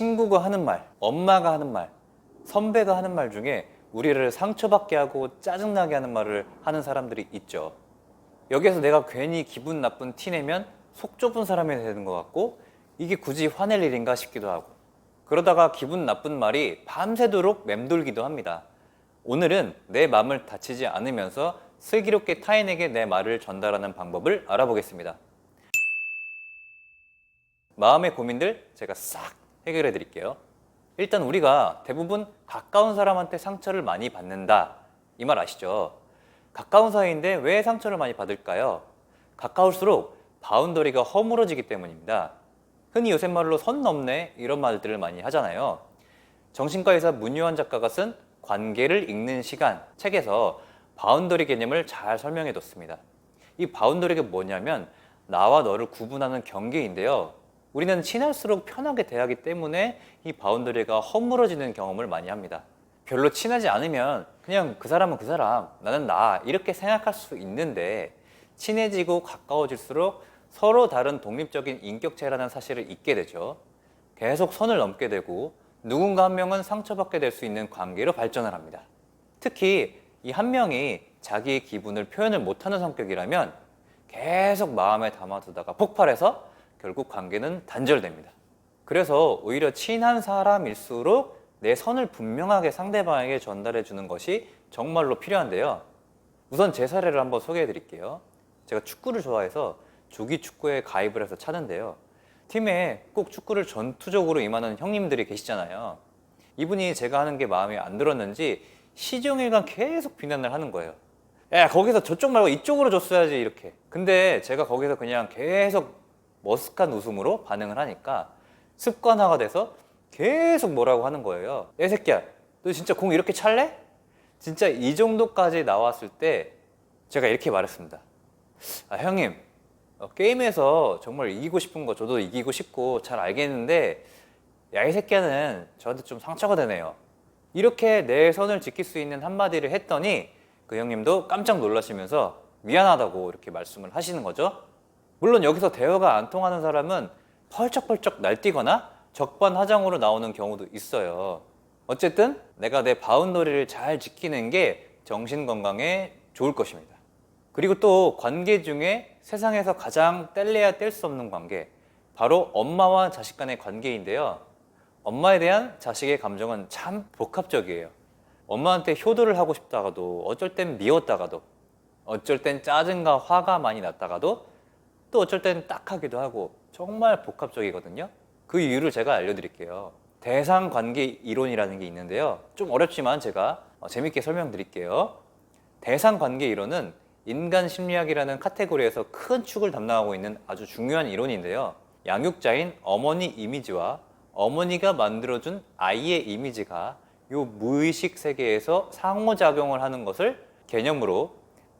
친구가 하는 말, 엄마가 하는 말, 선배가 하는 말 중에 우리를 상처받게 하고 짜증나게 하는 말을 하는 사람들이 있죠. 여기에서 내가 괜히 기분 나쁜 티 내면 속 좁은 사람이 되는 것 같고, 이게 굳이 화낼 일인가 싶기도 하고, 그러다가 기분 나쁜 말이 밤새도록 맴돌기도 합니다. 오늘은 내 마음을 다치지 않으면서 슬기롭게 타인에게 내 말을 전달하는 방법을 알아보겠습니다. 마음의 고민들 제가 싹 해결해 드릴게요. 일단 우리가 대부분 가까운 사람한테 상처를 많이 받는다, 이 말 아시죠? 가까운 사이인데 왜 상처를 많이 받을까요? 가까울수록 바운더리가 허물어지기 때문입니다. 흔히 요새 말로 선 넘네, 이런 말들을 많이 하잖아요. 정신과 의사 문유한 작가가 쓴 관계를 읽는 시간 책에서 바운더리 개념을 잘 설명해 뒀습니다. 이 바운더리가 뭐냐면 나와 너를 구분하는 경계인데요. 우리는 친할수록 편하게 대하기 때문에 이 바운더리가 허물어지는 경험을 많이 합니다. 별로 친하지 않으면 그냥 그 사람은 그 사람, 나는 나, 이렇게 생각할 수 있는데, 친해지고 가까워질수록 서로 다른 독립적인 인격체라는 사실을 잊게 되죠. 계속 선을 넘게 되고 누군가 한 명은 상처받게 될 수 있는 관계로 발전을 합니다. 특히 이 한 명이 자기의 기분을 표현을 못하는 성격이라면 계속 마음에 담아두다가 폭발해서 결국 관계는 단절됩니다. 그래서 오히려 친한 사람일수록 내 선을 분명하게 상대방에게 전달해 주는 것이 정말로 필요한데요. 우선 제 사례를 한번 소개해 드릴게요. 제가 축구를 좋아해서 조기 축구에 가입을 해서 차는데요. 팀에 꼭 축구를 전투적으로 임하는 형님들이 계시잖아요. 이분이 제가 하는 게 마음에 안 들었는지 시종일관 계속 비난을 하는 거예요. 야, 거기서 저쪽 말고 이쪽으로 줬어야지, 이렇게. 근데 제가 거기서 그냥 계속 머쓱한 웃음으로 반응을 하니까 습관화가 돼서 계속 뭐라고 하는 거예요. 야, 이 새끼야, 너 진짜 공 이렇게 찰래? 진짜 이 정도까지 나왔을 때 제가 이렇게 말했습니다. 아, 형님, 게임에서 정말 이기고 싶은 거 저도 이기고 싶고 잘 알겠는데, 야, 이 새끼는 저한테 좀 상처가 되네요. 이렇게 내 선을 지킬 수 있는 한마디를 했더니 그 형님도 깜짝 놀라시면서 미안하다고 이렇게 말씀을 하시는 거죠. 물론 여기서 대화가 안 통하는 사람은 펄쩍펄쩍 날뛰거나 적반하장으로 나오는 경우도 있어요. 어쨌든 내가 내 바운더리를 잘 지키는 게 정신 건강에 좋을 것입니다. 그리고 또 관계 중에 세상에서 가장 뗄래야 뗄 수 없는 관계, 바로 엄마와 자식 간의 관계인데요. 엄마에 대한 자식의 감정은 참 복합적이에요. 엄마한테 효도를 하고 싶다가도, 어쩔 땐 미웠다가도, 어쩔 땐 짜증과 화가 많이 났다가도, 또 어쩔 땐 딱하기도 하고, 정말 복합적이거든요. 그 이유를 제가 알려드릴게요. 대상관계 이론이라는 게 있는데요. 좀 어렵지만 제가 재밌게 설명드릴게요. 대상관계 이론은 인간 심리학이라는 카테고리에서 큰 축을 담당하고 있는 아주 중요한 이론인데요. 양육자인 어머니 이미지와 어머니가 만들어준 아이의 이미지가 이 무의식 세계에서 상호작용을 하는 것을 개념으로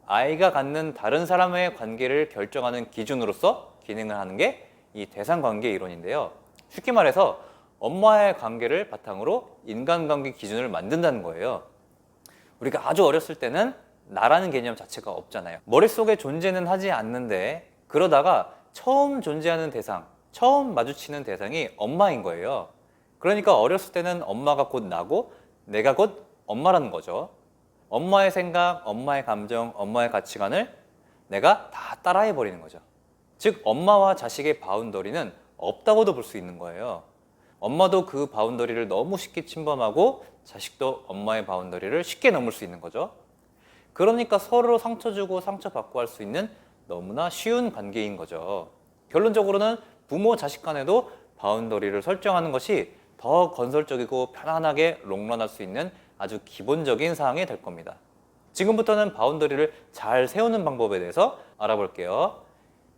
아이가 갖는 다른 사람의 관계를 결정하는 기준으로서 기능을 하는 게 이 대상관계 이론인데요. 쉽게 말해서 엄마의 관계를 바탕으로 인간관계 기준을 만든다는 거예요. 우리가 아주 어렸을 때는 나라는 개념 자체가 없잖아요. 머릿속에 존재는 하지 않는데, 그러다가 처음 존재하는 대상, 처음 마주치는 대상이 엄마인 거예요. 그러니까 어렸을 때는 엄마가 곧 나고 내가 곧 엄마라는 거죠. 엄마의 생각, 엄마의 감정, 엄마의 가치관을 내가 다 따라해버리는 거죠. 즉 엄마와 자식의 바운더리는 없다고도 볼 수 있는 거예요. 엄마도 그 바운더리를 너무 쉽게 침범하고 자식도 엄마의 바운더리를 쉽게 넘을 수 있는 거죠. 그러니까 서로 상처 주고 상처받고 할 수 있는 너무나 쉬운 관계인 거죠. 결론적으로는 부모 자식 간에도 바운더리를 설정하는 것이 더 건설적이고 편안하게 롱런할 수 있는 아주 기본적인 사항이 될 겁니다. 지금부터는 바운더리를 잘 세우는 방법에 대해서 알아볼게요.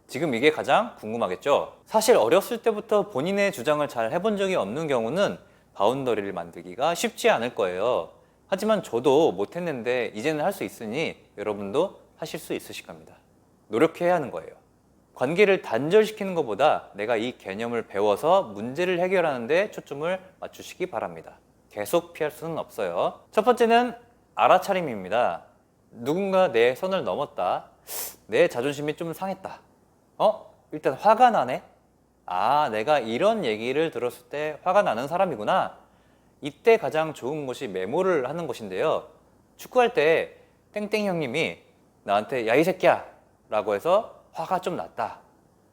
지금 이게 가장 궁금하겠죠? 사실 어렸을 때부터 본인의 주장을 잘 해본 적이 없는 경우는 바운더리를 만들기가 쉽지 않을 거예요. 하지만 저도 못했는데 이제는 할 수 있으니 여러분도 하실 수 있으실 겁니다. 노력해야 하는 거예요. 관계를 단절시키는 것보다 내가 이 개념을 배워서 문제를 해결하는 데 초점을 맞추시기 바랍니다. 계속 피할 수는 없어요. 첫 번째는 알아차림입니다. 누군가 내 선을 넘었다. 내 자존심이 좀 상했다. 일단 화가 나네. 아, 내가 이런 얘기를 들었을 때 화가 나는 사람이구나. 이때 가장 좋은 것이 메모를 하는 것인데요. 축구할 때 땡땡 형님이 나한테 야 이 새끼야 라고 해서 화가 좀 났다.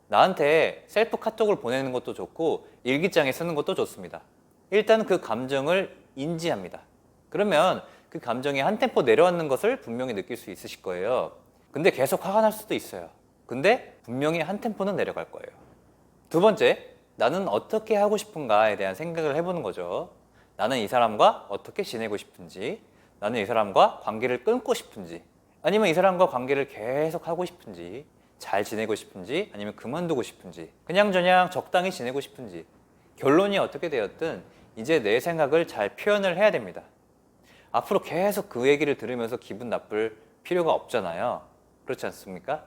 나한테 셀프 카톡을 보내는 것도 좋고 일기장에 쓰는 것도 좋습니다. 일단 그 감정을 인지합니다. 그러면 그 감정이 한 템포 내려앉는 것을 분명히 느낄 수 있으실 거예요. 근데 계속 화가 날 수도 있어요. 근데 분명히 한 템포는 내려갈 거예요. 두 번째, 나는 어떻게 하고 싶은가에 대한 생각을 해보는 거죠. 나는 이 사람과 어떻게 지내고 싶은지, 나는 이 사람과 관계를 끊고 싶은지, 아니면 이 사람과 관계를 계속 하고 싶은지, 잘 지내고 싶은지, 아니면 그만두고 싶은지, 그냥저냥 적당히 지내고 싶은지, 결론이 어떻게 되었든 이제 내 생각을 잘 표현을 해야 됩니다. 앞으로 계속 그 얘기를 들으면서 기분 나쁠 필요가 없잖아요. 그렇지 않습니까?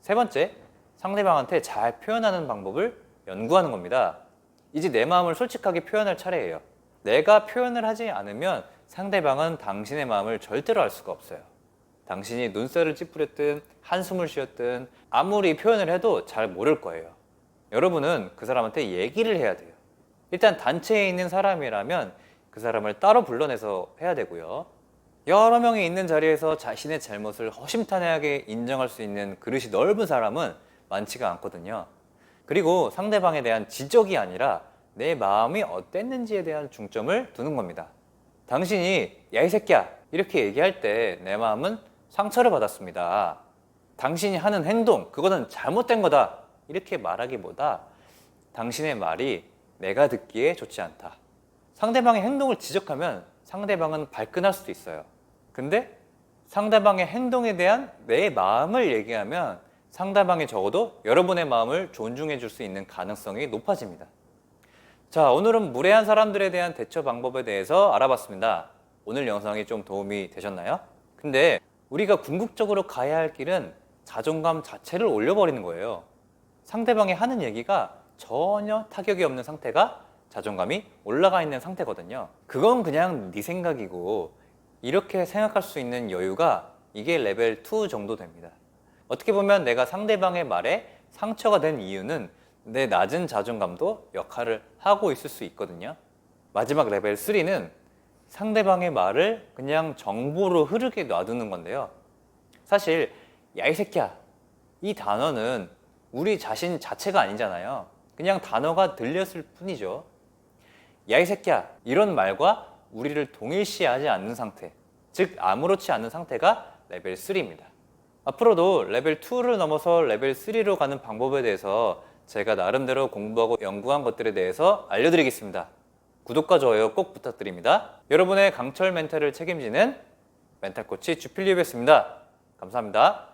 세 번째, 상대방한테 잘 표현하는 방법을 연구하는 겁니다. 이제 내 마음을 솔직하게 표현할 차례예요. 내가 표현을 하지 않으면 상대방은 당신의 마음을 절대로 알 수가 없어요. 당신이 눈살을 찌푸렸든 한숨을 쉬었든 아무리 표현을 해도 잘 모를 거예요. 여러분은 그 사람한테 얘기를 해야 돼요. 일단 단체에 있는 사람이라면 그 사람을 따로 불러내서 해야 되고요. 여러 명이 있는 자리에서 자신의 잘못을 허심탄회하게 인정할 수 있는 그릇이 넓은 사람은 많지가 않거든요. 그리고 상대방에 대한 지적이 아니라 내 마음이 어땠는지에 대한 중점을 두는 겁니다. 당신이 야 이 새끼야 이렇게 얘기할 때 내 마음은 상처를 받았습니다. 당신이 하는 행동 그거는 잘못된 거다 이렇게 말하기보다 당신의 말이 내가 듣기에 좋지 않다. 상대방의 행동을 지적하면 상대방은 발끈할 수도 있어요. 근데 상대방의 행동에 대한 내 마음을 얘기하면 상대방이 적어도 여러분의 마음을 존중해 줄 수 있는 가능성이 높아집니다. 자, 오늘은 무례한 사람들에 대한 대처 방법에 대해서 알아봤습니다. 오늘 영상이 좀 도움이 되셨나요? 근데 우리가 궁극적으로 가야 할 길은 자존감 자체를 올려버리는 거예요. 상대방이 하는 얘기가 전혀 타격이 없는 상태가 자존감이 올라가 있는 상태거든요. 그건 그냥 네 생각이고 이렇게 생각할 수 있는 여유가 이게 레벨 2 정도 됩니다. 어떻게 보면 내가 상대방의 말에 상처가 된 이유는 내 낮은 자존감도 역할을 하고 있을 수 있거든요. 마지막 레벨 3는 상대방의 말을 그냥 정보로 흐르게 놔두는 건데요. 사실 야 이 새끼야 이 단어는 우리 자신 자체가 아니잖아요. 그냥 단어가 들렸을 뿐이죠. 야 이 새끼야 이런 말과 우리를 동일시하지 않는 상태, 즉 아무렇지 않은 상태가 레벨 3입니다. 앞으로도 레벨 2를 넘어서 레벨 3로 가는 방법에 대해서 제가 나름대로 공부하고 연구한 것들에 대해서 알려드리겠습니다. 구독과 좋아요 꼭 부탁드립니다. 여러분의 강철 멘탈을 책임지는 멘탈 코치 주필리오였습니다. 감사합니다.